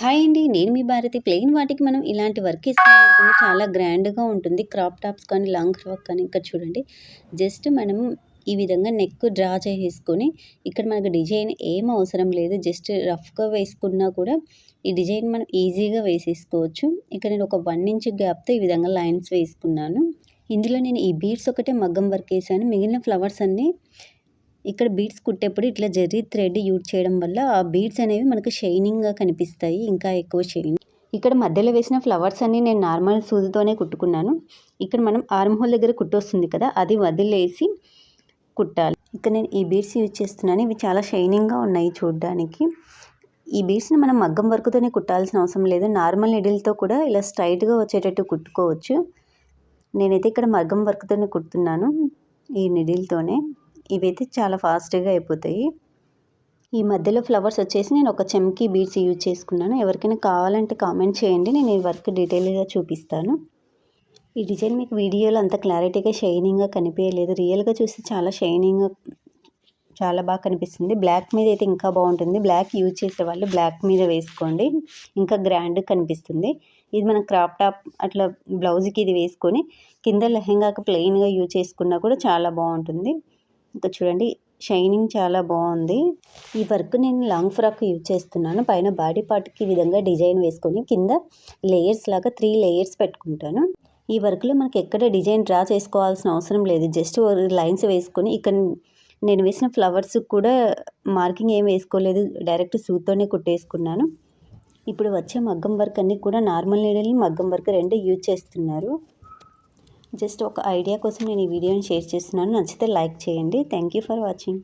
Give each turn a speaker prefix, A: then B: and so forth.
A: Hi అండి. నేను మీ Bharati. Plain వాటికి మనం ఇలాంటి వర్క్ ఇస్తామనుకోండి చాలా గ్రాండ్‌గా ఉంటుంది. క్రాప్ టాప్స్ కానీ, లాంగ్ ఫ్రాక్ కానీ ఇక్కడ చూడండి. జస్ట్ మనం ఈ విధంగా నెక్ డ్రా చేసేసుకొని ఇక్కడ మనకు డిజైన్ ఏం అవసరం లేదు. జస్ట్ రఫ్‌గా వేసుకున్నా కూడా ఈ డిజైన్ మనం ఈజీగా వేసేసుకోవచ్చు. ఇక్కడ నేను ఒక 1 ఇంచ్ గ్యాప్‌తో ఈ విధంగా లైన్స్ వేసుకున్నాను. ఇందులో నేను ఈ బీడ్స్ ఒకటే మగ్గం వర్క్ ఏసాను. మిగిలిన ఫ్లవర్స్ అన్నీ ఇక్కడ బీడ్స్ కుట్టేప్పుడు ఇట్లా జెర్రీ థ్రెడ్ యూజ్ చేయడం వల్ల ఆ బీడ్స్ అనేవి మనకు షైనింగ్‌గా కనిపిస్తాయి. ఇంకా ఎక్కువ షైనింగ్. ఇక్కడ మధ్యలో వేసిన ఫ్లవర్స్ అన్నీ నేను నార్మల్ సూదితోనే కుట్టుకున్నాను. ఇక్కడ మనం ఆర్మ్ హోల్ దగ్గర కుట్టొస్తుంది కదా, అది వదిలేసి కుట్టాలి. ఇక్కడ నేను ఈ బీడ్స్ యూజ్ చేస్తున్నాను. ఇవి చాలా షైనింగ్‌గా ఉన్నాయి చూడడానికి. ఈ బీడ్స్‌ని మనం మగ్గం వర్క్‌తోనే కుట్టాల్సిన అవసరం లేదు. నార్మల్ నీడిల్‌తో కూడా ఇలా స్ట్రైట్‌గా వచ్చేటట్టు కుట్టుకోవచ్చు. నేనైతే ఇక్కడ మగ్గం వర్క్‌తోనే కుడుతున్నాను ఈ నీడిల్‌తోనే. ఇవైతే చాలా ఫాస్ట్‌గా అయిపోతాయి. ఈ మధ్యలో ఫ్లవర్స్ వచ్చేసి నేను ఒక చెమ్కీ బీడ్స్ యూజ్ చేసుకున్నాను. ఎవరికైనా కావాలంటే కామెంట్ చేయండి. నేను ఈ వర్క్ డీటెయిల్‌గా చూపిస్తాను. ఈ డిజైన్ మీకు వీడియోలో అంత క్లారిటీగా షైనింగ్‌గా కనిపించలేదు. రియల్‌గా చూస్తే చాలా షైనింగ్‌గా చాలా బాగా కనిపిస్తుంది. బ్లాక్ మీద అయితే ఇంకా బాగుంటుంది. బ్లాక్ యూజ్ చేసేవాళ్ళు బ్లాక్ మీద వేసుకోండి. ఇంకా గ్రాండ్‌గా కనిపిస్తుంది. ఇది మనం క్రాప్ టాప్ అట్లా బ్లౌజ్‌కి ఇది వేసుకొని కింద లెహెంగాకి ప్లెయిన్‌గా యూజ్ చేసుకున్నా కూడా చాలా బాగుంటుంది. ఇంకా చూడండి షైనింగ్ చాలా బాగుంది. ఈ వర్క్ నేను లాంగ్ ఫ్రాక్ యూజ్ చేస్తున్నాను. పైన బాడీ పార్ట్కి ఈ విధంగా డిజైన్ వేసుకొని కింద లేయర్స్ లాగా 3 లేయర్స్ పెట్టుకుంటాను. ఈ వర్క్లో మనకి ఎక్కడ డిజైన్ డ్రా చేసుకోవాల్సిన అవసరం లేదు. జస్ట్ లైన్స్ వేసుకొని ఇక్కడ నేను వేసిన ఫ్లవర్స్ కూడా మార్కింగ్ ఏం వేసుకోలేదు. డైరెక్ట్ సూత్తోనే కుట్టేసుకున్నాను. ఇప్పుడు వచ్చే మగ్గం వర్క్ అన్నీ కూడా నార్మల్ నీడిల్ మగ్గం వర్క్ 2 యూజ్ చేస్తున్నారు. జస్ట్ ఒక ఐడియా కోసం నేను ఈ వీడియోని షేర్ చేస్తున్నాను. నచ్చితే లైక్ చేయండి. Thank you for watching.